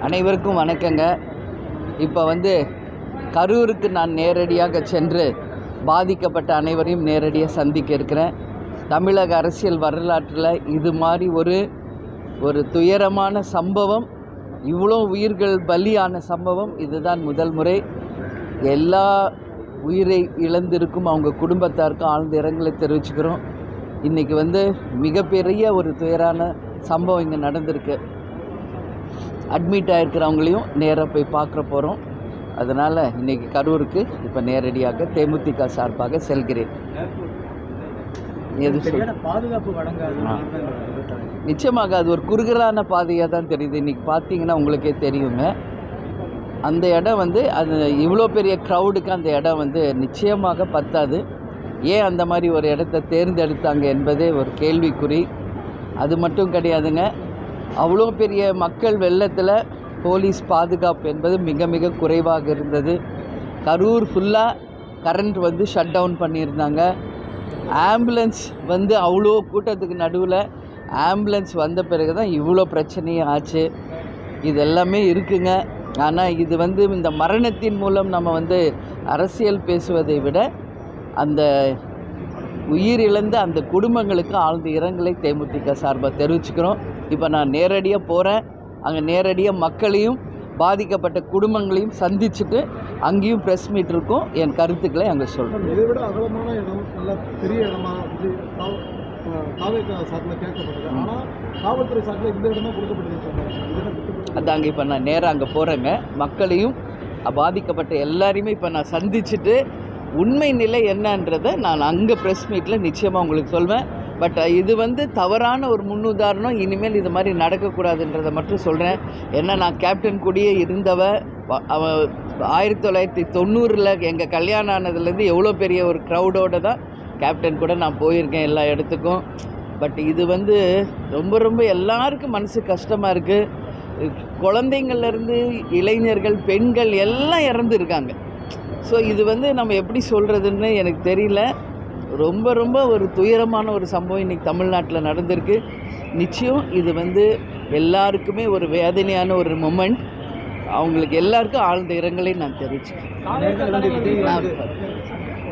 அனைவருக்கும் வணக்கங்க. இப்போ கரூருக்கு நான் நேரடியாக சென்று பாதிக்கப்பட்ட அனைவரையும் நேரடியாக சந்திக்க இருக்கிறேன். தமிழக அரசியல் வரலாற்றில் இது மாதிரி ஒரு துயரமான சம்பவம், இவ்வளோ உயிர்கள் பலியான சம்பவம் இதுதான் முதல் முறை. எல்லா உயிரை இழந்திருக்கும் அவங்க குடும்பத்தாருக்கும் ஆழ்ந்த இரங்கலை தெரிவிச்சுக்கிறோம். இன்றைக்கி மிகப்பெரிய ஒரு துயரான சம்பவம் இங்கே நடந்திருக்கு. அட்மிட் ஆகிருக்கிறவங்களையும் நேராக போய் பார்க்குற போகிறோம். அதனால் இன்றைக்கி கரூருக்கு இப்போ நேரடியாக தேமுதிக சார்பாக செல்கிறேன். பாதுகாப்பு நிச்சயமாக அது ஒரு குறுகலான பாதையாக தான் தெரியுது. இன்றைக்கி பார்த்தீங்கன்னா உங்களுக்கே தெரியுங்க, அந்த இடம் அது இவ்வளோ பெரிய க்ரௌடுக்கு அந்த இடம் நிச்சயமாக பத்தாது. ஏன் அந்த மாதிரி ஒரு இடத்த தேர்ந்தெடுத்தாங்க என்பதே ஒரு கேள்விக்குறி. அது மட்டும் கிடையாதுங்க, அவ்வளோ பெரிய மக்கள் வெள்ளத்தில் போலீஸ் பாதுகாப்பு என்பது மிக மிக குறைவாக இருந்தது. கரூர் ஃபுல்லாக கரண்ட் ஷட் டவுன் பண்ணியிருந்தாங்க. ஆம்புலன்ஸ் அவ்வளோ கூட்டத்துக்கு நடுவில் ஆம்புலன்ஸ் வந்த பிறகு தான் இவ்வளோ பிரச்சனையும் ஆச்சு. இது எல்லாமே இருக்குங்க. ஆனால் இது இந்த மரணத்தின் மூலம் நம்ம அரசியல் பேசுவதை விட அந்த உயிரிழந்த அந்த குடும்பங்களுக்கு ஆழ்ந்த இரங்கலை தேமுதிக சார்பாக தெரிவிச்சுக்கிறோம். இப்போ நான் நேரடியாக போகிறேன். அங்கே நேரடியாக மக்களையும் பாதிக்கப்பட்ட குடும்பங்களையும் சந்திச்சுட்டு அங்கேயும் ப்ரெஸ் மீட் இருக்கும். என் கருத்துக்களை அங்கே சொல்கிறேன். இதை விட அகலமான இடம், நல்ல பெரிய இடமா சார்பில் கேட்கப்பட்டது. ஆனால் காவல்துறை சார்பில் இந்த இடமா கொடுக்கப்பட்டது. அதாங்க இப்போ நான் நேராக அங்கே போகிறேங்க. மக்களையும் பாதிக்கப்பட்ட எல்லாரையுமே இப்போ நான் சந்திச்சுட்டு உண்மை நிலை என்னன்றதை நான் அங்கே ப்ரெஸ் மீட்டில் நிச்சயமாக உங்களுக்கு சொல்வேன். பட் இது தவறான ஒரு முன்னுதாரணம். இனிமேல் இது மாதிரி நடக்கக்கூடாதுன்றதை மட்டும் சொல்கிறேன். ஏன்னா நான் கேப்டன் கூடயே அவ 1990 எங்கள் கல்யாணம் ஆனதுலேருந்து எவ்வளோ பெரிய ஒரு க்ரௌடோடு தான் கேப்டன் கூட நான் போயிருக்கேன் எல்லா இடத்துக்கும். பட் இது ரொம்ப ரொம்ப எல்லாருக்கும் மனசு கஷ்டமாக இருக்குது. குழந்தைங்கள்லேருந்து இளைஞர்கள், பெண்கள் எல்லாம் இறந்துருக்காங்க. ஸோ இது நம்ம எப்படி சொல்கிறதுன்னு எனக்கு தெரியல. ரொம்ப ரொம்ப ஒரு துயரமான ஒரு சம்பவம் இன்றைக்கி தமிழ்நாட்டில் நடந்திருக்கு. நிச்சயம் இது எல்லாருக்குமே ஒரு வேதனையான ஒரு மொமெண்ட். அவங்களுக்கு எல்லாருக்கும் ஆழ்ந்த இரங்கலை நான் தெரிவிச்சுக்கிறேன்.